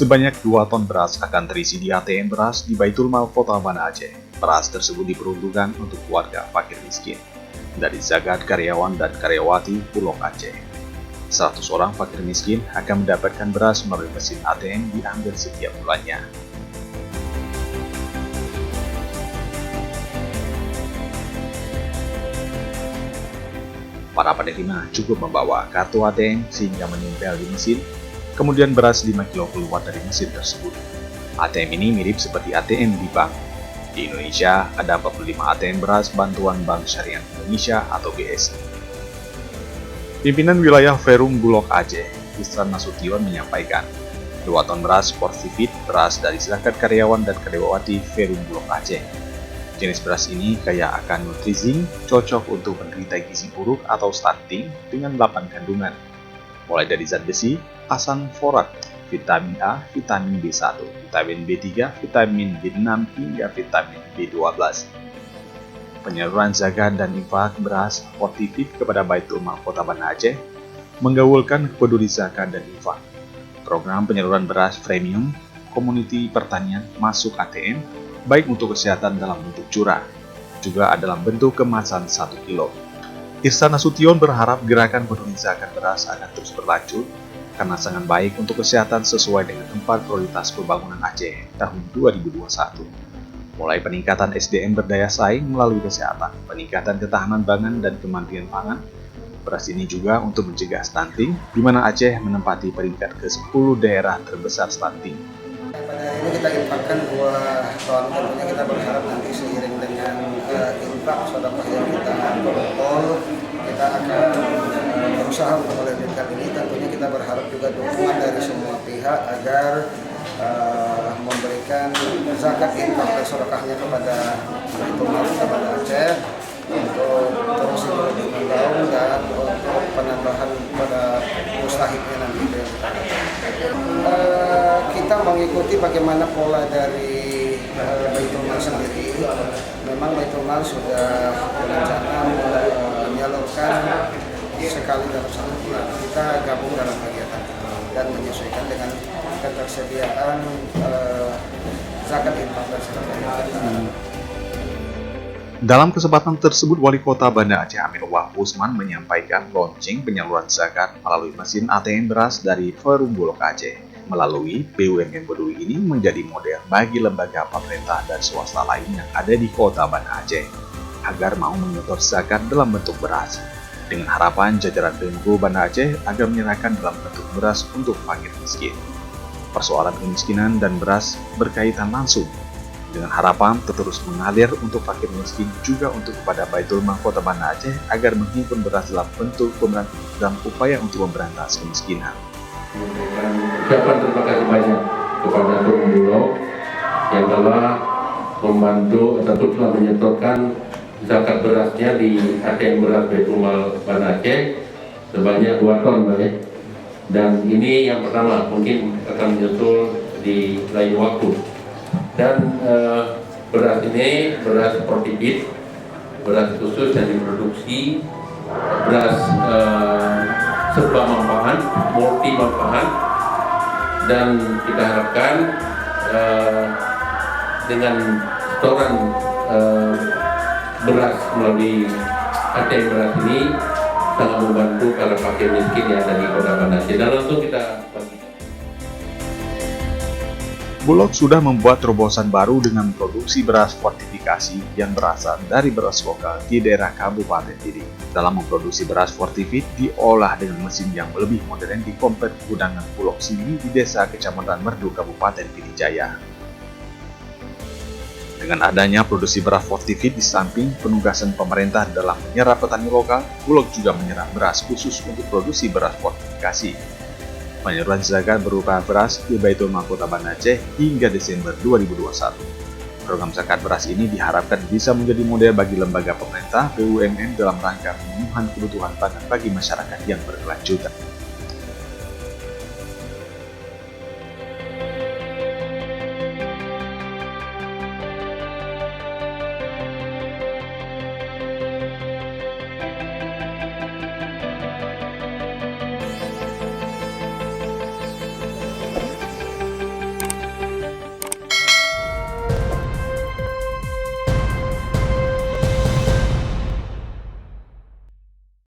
Sebanyak 2 ton beras akan terisi di ATM beras di Baitul Mal Kota Banda Aceh. Beras tersebut diperuntukkan untuk keluarga fakir miskin dari zakat karyawan dan karyawati Bulog Aceh. 100 orang fakir miskin akan mendapatkan beras melalui mesin ATM diambil setiap bulannya. Para penerima cukup membawa kartu ATM sehingga menempel di mesin, kemudian beras 5 kilo keluar dari mesin tersebut. ATM ini mirip seperti ATM di bank. Di Indonesia ada 45 ATM beras bantuan Bank Syariah Indonesia atau BSI. Pimpinan wilayah Perum Bulog Aceh, Ihsan Nasution menyampaikan, 2 ton beras Sportivit beras dari zakat karyawan dan karyawati Perum Bulog Aceh. Jenis beras ini kaya akan nutrizing, cocok untuk penderita gizi buruk atau stunting dengan 8 kandungan, mulai dari zat besi, asam folat, vitamin A, vitamin B1, vitamin B3, vitamin B6, hingga vitamin B12. Penyaluran zakat dan infak beras Sportivit kepada Baitul Mal Kota Banda Aceh menggaulkan peduli zakat dan infak. Program penyaluran beras premium, community pertanian masuk ATM, baik untuk kesehatan dalam bentuk curah, juga dalam bentuk kemasan 1 kilo. Ihsan Nasution berharap gerakan peduli zakat beras akan terus berlanjut karena sangat baik untuk kesehatan sesuai dengan 4 prioritas pembangunan Aceh tahun 2021. Mulai peningkatan SDM berdaya saing melalui kesehatan, peningkatan ketahanan pangan dan kemandirian pangan. Beras ini juga untuk mencegah stunting, di mana Aceh menempati peringkat ke-10 daerah terbesar stunting. Pada hari ini kita infakkan 2 ton, tentunya kita berharap nanti seiring dengan infak sedekah yang kita peroleh, kita akan berusaha untuk melanjutkan ini. Tentunya kita berharap juga dukungan dari semua pihak agar memberikan zakat infak dan sedekahnya kepada Baitul Mal Kota Banda Aceh untuk terus menggaung dan untuk penambahan pada mustahiknya nanti. Kita mengikuti bagaimana pola dari Baitul Mal sendiri. Memang Baitul Mal sudah berencana menyalurkan sekali dalam 1 bulan. Kita gabung dalam kegiatan dan menyesuaikan dengan ketersediaan zakat infak dan sedekah. Dalam kesempatan tersebut, Wali Kota Banda Aceh Amir Wahab Usman menyampaikan launching penyaluran zakat melalui mesin ATM beras dari Perum Bulog Aceh. Melalui BUMN Peduli ini menjadi model bagi lembaga pemerintah dan swasta lain yang ada di Kota Banda Aceh agar mau menyetor zakat dalam bentuk beras. Dengan harapan jajaran Pemko Banda Aceh agar menyerahkan dalam bentuk beras untuk fakir miskin. Persoalan kemiskinan dan beras berkaitan langsung, dengan harapan terus mengalir untuk fakir miskin juga untuk kepada Baitul Mal Kota Banda Aceh agar menghimpun beras dalam bentuk dalam upaya untuk memberantas kemiskinan. Ucapan terima kasih banyak kepada Perum Bulog yang telah membantu atau telah menyetorkan zakat berasnya di ATM beras Baitul Mal Banda Aceh sebanyak 2 ton, dan ini yang pertama, mungkin akan menyusul di lain waktu. Dan beras ini beras Sportivit, beras khusus yang diproduksi, beras serba manfaat, multi manfaat, dan kita harapkan dengan setoran beras melalui ATM beras ini sangat membantu para fakir miskin yang ada di Kota Banda Aceh. Dan langsung kita Bulog sudah membuat terobosan baru dengan produksi beras fortifikasi yang berasal dari beras lokal di daerah Kabupaten Pidi. Dalam memproduksi beras Sportivit diolah dengan mesin yang lebih modern di kompleks gudangan Bulog Sini di Desa Kecamatan Merdu, Kabupaten Pidi Jaya. Dengan adanya produksi beras Sportivit di samping penugasan pemerintah dalam menyerap petani lokal, Bulog juga menyerap beras khusus untuk produksi beras fortifikasi. Penyaluran zakat berupa beras di Baitul Mal Kota Banda Aceh hingga Desember 2021. Program zakat beras ini diharapkan bisa menjadi model bagi lembaga pemerintah BUMN dalam rangka pemenuhan kebutuhan pangan bagi masyarakat yang berkelanjutan.